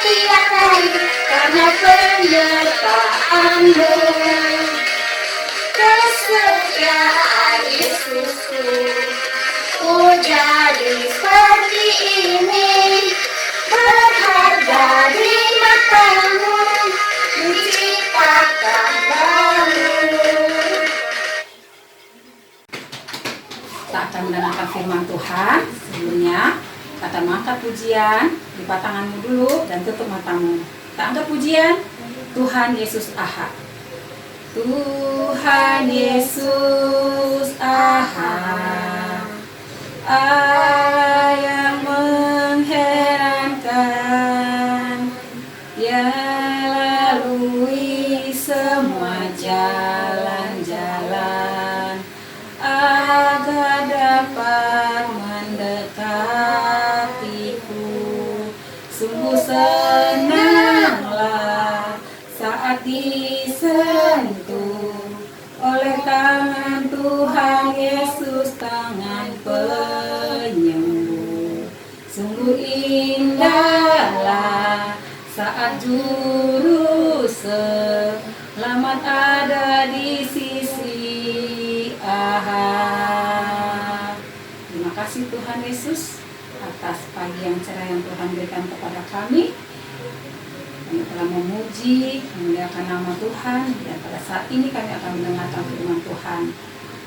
setiap hari karena penyertaanmu. Kesetiaan Yesusku, ku jadi seperti ini, berharga di matamu, menciptakan baru. Kita akan mendengarkan firman Tuhan. Sebelumnya kita akan mengangkat pujian. Lipat tanganmu dulu dan tutup matamu. Kita angkat pujian. Tuhan Yesus Ahad. Tuhan Yesus Ahad, Allah yang mengherankan, yang lalui semua jalan-jalan agar dapat mendekatiku. Sungguh senanglah saat disentuh oleh tangan Tuhan Yesus, tangan penyembuh. Sungguh indahlah saat juru selamat ada di sisi Ahad. Terima kasih Tuhan Yesus atas pagi yang cerah yang Tuhan berikan kepada kami. Kami telah memuji, memuliakan nama Tuhan, dan pada saat ini kami akan mendengarkan firman Tuhan.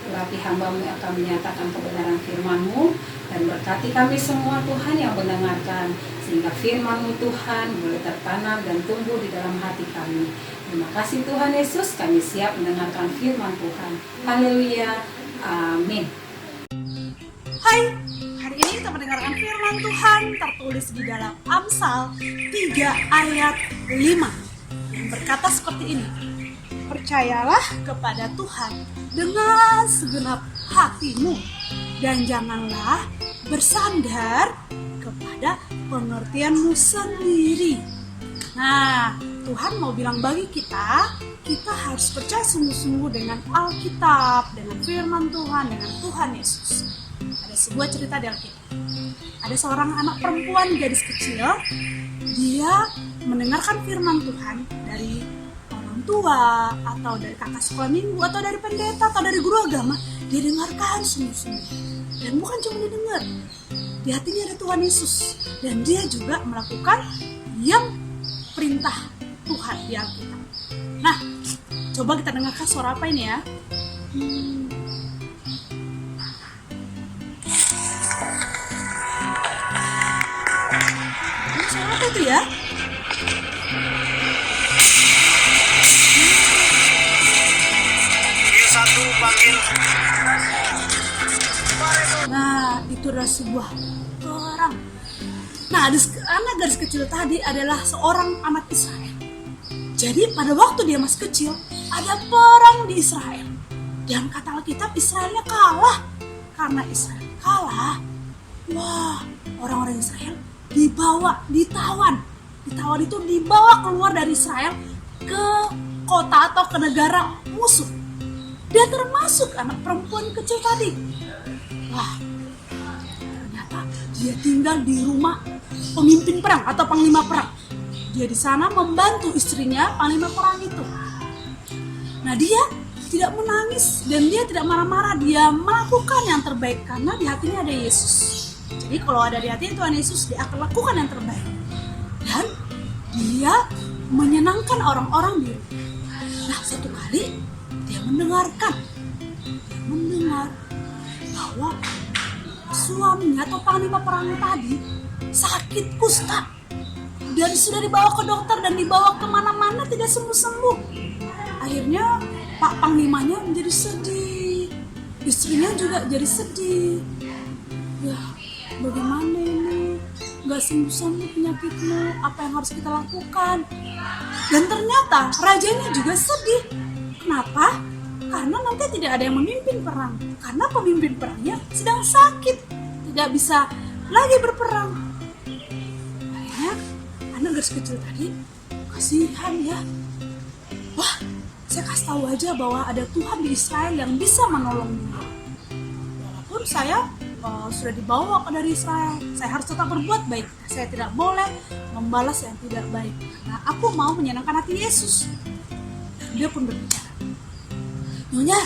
Urapi hamba-Mu yang akan menyatakan kebenaran firman-Mu, dan berkati kami semua Tuhan yang mendengarkan, sehingga firman-Mu Tuhan boleh tertanam dan tumbuh di dalam hati kami. Terima kasih Tuhan Yesus, kami siap mendengarkan firman Tuhan. Haleluya, amin. Hai, hari ini kita mendengarkan firman Tuhan tertulis di dalam Amsal 3 ayat 5 yang berkata seperti ini. Percayalah kepada Tuhan dengan segenap hatimu dan janganlah bersandar kepada pengertianmu sendiri. Nah, Tuhan mau bilang bagi kita harus percaya sungguh-sungguh dengan Alkitab, dengan firman Tuhan, dengan Tuhan Yesus. Ada sebuah cerita di Alkitab. Ada seorang anak perempuan, gadis kecil. Dia mendengarkan firman Tuhan dari orang tua, atau dari kakak sekolah minggu, atau dari pendeta, atau dari guru agama. Dia dengarkan sungguh-sungguh. Dan bukan cuma didengar, di hatinya ada Tuhan Yesus. Dan dia juga melakukan yang perintah Tuhan di Alkitab. Nah, coba kita dengarkan suara apa ini ya. Suara apa itu ya? Nah, itu adalah sebuah perang. Nah, anak gadis kecil tadi adalah seorang anak Israel. Jadi pada waktu dia masih kecil, ada perang di Israel. Dan kata Alkitab, Israelnya kalah. Karena Israel kalah, wah, orang-orang Israel ditawan itu dibawa keluar dari Israel ke kota atau ke negara musuh. Dia termasuk anak perempuan kecil tadi. Wah, ternyata dia tinggal di rumah pemimpin perang atau panglima perang. Dia di sana membantu istrinya panglima perang itu. Nah, dia tidak menangis dan dia tidak marah-marah. Dia melakukan yang terbaik karena di hatinya ada Yesus. Jadi kalau ada di hati Tuhan Yesus, dia akan lakukan yang terbaik. Dan dia menyenangkan orang-orang di rumah. Nah, satu kali dia mendengar bahwa suaminya atau panglima perang tadi sakit kusta. Dan sudah dibawa ke dokter dan dibawa kemana-mana tidak sembuh-sembuh. Akhirnya Pak Panglimanya menjadi sedih. Istrinya juga jadi sedih. Ya, bagaimana ini? Gak sembuh-sembuh penyakitmu, apa yang harus kita lakukan? Dan ternyata rajanya juga sedih. Kenapa? Karena nanti tidak ada yang memimpin perang. Karena pemimpin perangnya sedang sakit, tidak bisa lagi berperang. Akhirnya anak gadis kecil tadi kasihan ya. Wah, saya kasih tahu aja bahwa ada Tuhan di Israel yang bisa menolong dia. Walaupun saya sudah dibawa dari Israel. Saya harus tetap berbuat baik. Saya tidak boleh membalas yang tidak baik. Nah, aku mau menyenangkan hati Yesus. Dia pun berbicara, Nyonya,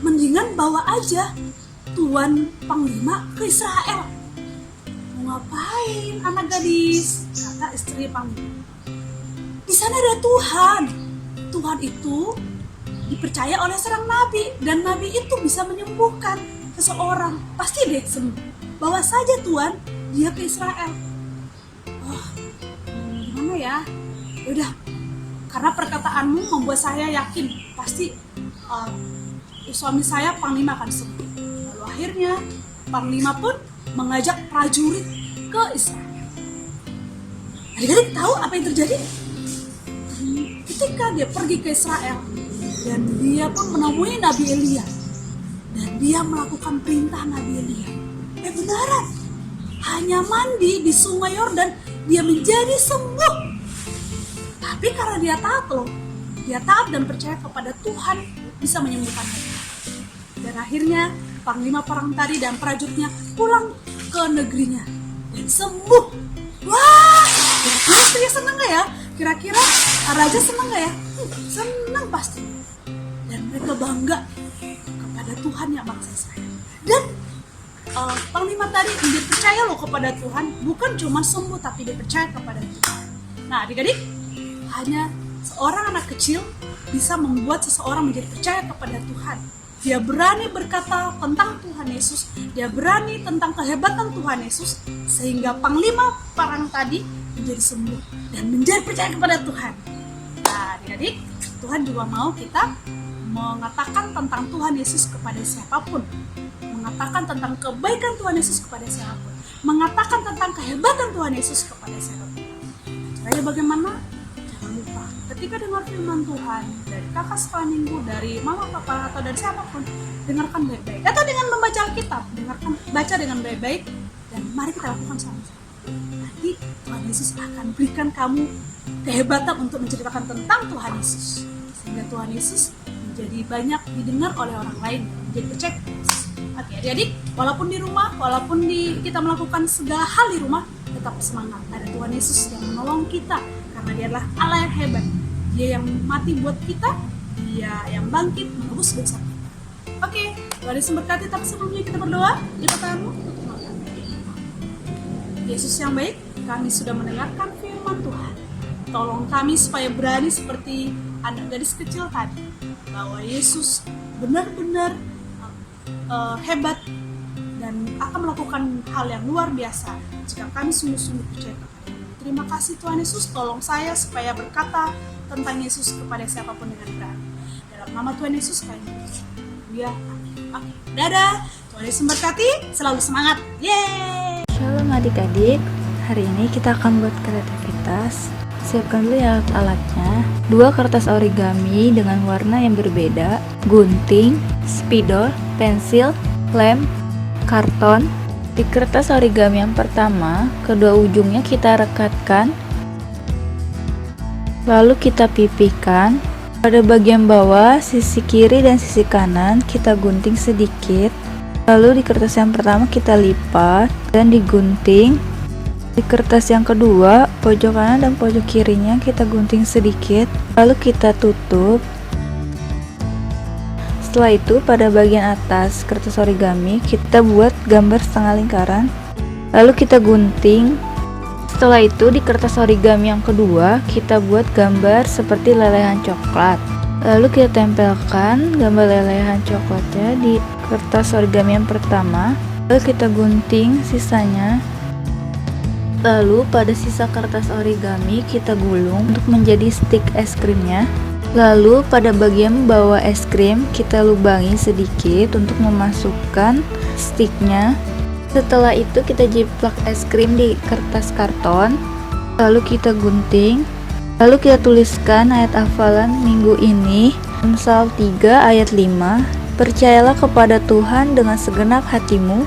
mendingan bawa aja Tuan Panglima ke Israel. Mau ngapain anak gadis? Kata istri Panglima. Di sana ada Tuhan. Tuhan itu dipercaya oleh seorang nabi, dan nabi itu bisa menyembuhkan seseorang. Pasti deh sembuh. Bawa saja Tuhan dia ke Israel. Gimana ya? Udah, karena perkataanmu membuat saya yakin pasti suami saya Panglima akan sembuh. Lalu akhirnya Panglima pun mengajak prajurit ke Israel. Adik-adik tahu apa yang terjadi? Ketika dia pergi ke Israel, dan dia pun menemui Nabi Elia, dan dia melakukan perintah Nabi Elia. Beneran, hanya mandi di sungai Yordan, dia menjadi sembuh. Tapi karena dia taat dan percaya kepada Tuhan bisa menyembuhkan dia. Dan akhirnya Panglima perang tadi dan prajuritnya pulang ke negerinya dan sembuh. Wah, kira-kira senang gak ya? Kira-kira raja senang gak ya? Senang pasti. Dan mereka bangga kepada Tuhan yang bangsa Israel. Dan Panglima tadi dia percaya loh kepada Tuhan, bukan cuma sembuh tapi dia percaya kepada Tuhan. Nah, adik-adik, hanya seorang anak kecil bisa membuat seseorang menjadi percaya kepada Tuhan. Dia berani berkata tentang Tuhan Yesus, dia berani tentang kehebatan Tuhan Yesus, sehingga Panglima perang tadi menjadi sembuh dan menjadi percaya kepada Tuhan. Nah, adik-adik, Tuhan juga mau kita mengatakan tentang Tuhan Yesus kepada siapapun, mengatakan tentang kebaikan Tuhan Yesus kepada siapapun, mengatakan tentang kehebatan Tuhan Yesus kepada siapapun. Caranya bagaimana? Jangan lupa, ketika dengar firman Tuhan dari kakak sekolah minggu, dari mama papa atau dari siapapun, dengarkan baik-baik. Atau dengan membaca Alkitab, baca dengan baik-baik, dan mari kita lakukan sama-sama. Nanti Tuhan Yesus akan berikan kamu kehebatan untuk menceritakan tentang Tuhan Yesus, sehingga Tuhan Yesus menjadi banyak didengar oleh orang lain, menjadi percaya. Oke, adik-adik, walaupun di rumah, kita melakukan segala hal di rumah, tetap semangat. Ada Tuhan Yesus yang menolong kita, karena dia adalah Allah yang hebat. Dia yang mati buat kita, dia yang bangkit menebus dosa kita. Oke, Tuhan Yesus memberkati. Tapi sebelumnya kita berdoa, lipat tanganmu. Yesus yang baik, kami sudah mendengarkan firman Tuhan. Tolong kami supaya berani seperti anak gadis kecil tadi, bahwa Yesus benar-benar hebat dan akan melakukan hal yang luar biasa jika kami sungguh-sungguh percaya kepada-Nya. Terima kasih Tuhan Yesus, tolong saya supaya berkata tentang Yesus kepada siapapun dengan berani. Dalam nama Tuhan Yesus kami berdoa. Ya, amin. Dadah, Tuhan Yesus memberkati, selalu semangat. Yeay! Shalom adik-adik, hari ini kita akan buat kreativitas. Siapkan dulu ya alat-alatnya. 2 kertas origami dengan warna yang berbeda, gunting, spidol, pensil, lem, karton. Di kertas origami yang pertama, kedua ujungnya kita rekatkan, lalu kita pipihkan. Pada bagian bawah, sisi kiri dan sisi kanan kita gunting sedikit. Lalu di kertas yang pertama kita lipat dan digunting. Di kertas yang kedua, pojok kanan dan pojok kirinya kita gunting sedikit, lalu kita tutup. Setelah itu, pada bagian atas kertas origami kita buat gambar setengah lingkaran, lalu kita gunting. Setelah itu, di kertas origami yang kedua kita buat gambar seperti lelehan coklat, lalu kita tempelkan gambar lelehan coklatnya di kertas origami yang pertama, lalu kita gunting sisanya. Lalu pada sisa kertas origami kita gulung untuk menjadi stik es krimnya. Lalu pada bagian bawah es krim kita lubangi sedikit untuk memasukkan stiknya. Setelah itu kita jiplak es krim di kertas karton, lalu kita gunting. Lalu kita tuliskan ayat hafalan minggu ini, Amsal 3 ayat 5. Percayalah kepada Tuhan dengan segenap hatimu,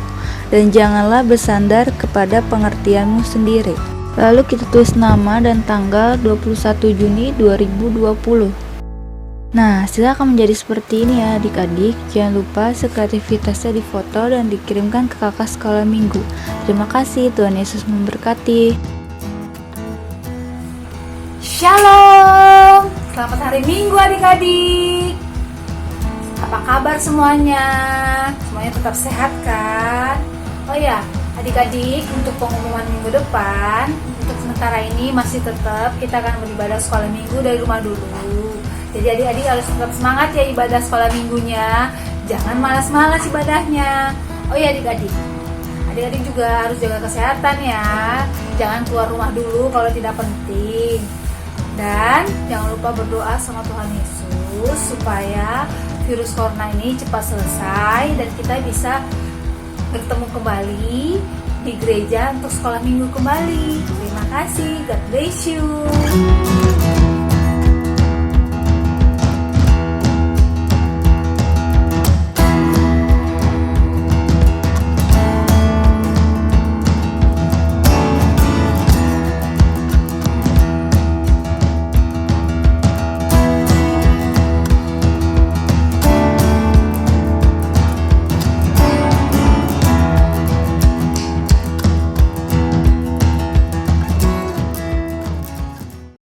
dan janganlah bersandar kepada pengertianmu sendiri. Lalu kita tulis nama dan tanggal 21 Juni 2020. Nah, hasilnya akan menjadi seperti ini ya adik-adik. Jangan lupa sekreativitasnya difoto dan dikirimkan ke kakak sekolah minggu. Terima kasih, Tuhan Yesus memberkati. Shalom, selamat hari Minggu adik-adik. Apa kabar semuanya? Semuanya tetap sehat kan? Oh ya, adik-adik, untuk pengumuman minggu depan, untuk sementara ini masih tetap kita akan beribadah sekolah minggu dari rumah dulu. Jadi adik-adik harus tetap semangat ya ibadah sekolah minggunya. Jangan malas-malas ibadahnya. Oh ya adik-adik, adik-adik juga harus jaga kesehatan ya. Jangan keluar rumah dulu kalau tidak penting. Dan jangan lupa berdoa sama Tuhan Yesus supaya virus corona ini cepat selesai dan kita bisa bertemu kembali di gereja untuk sekolah minggu kembali. Terima kasih, God bless you.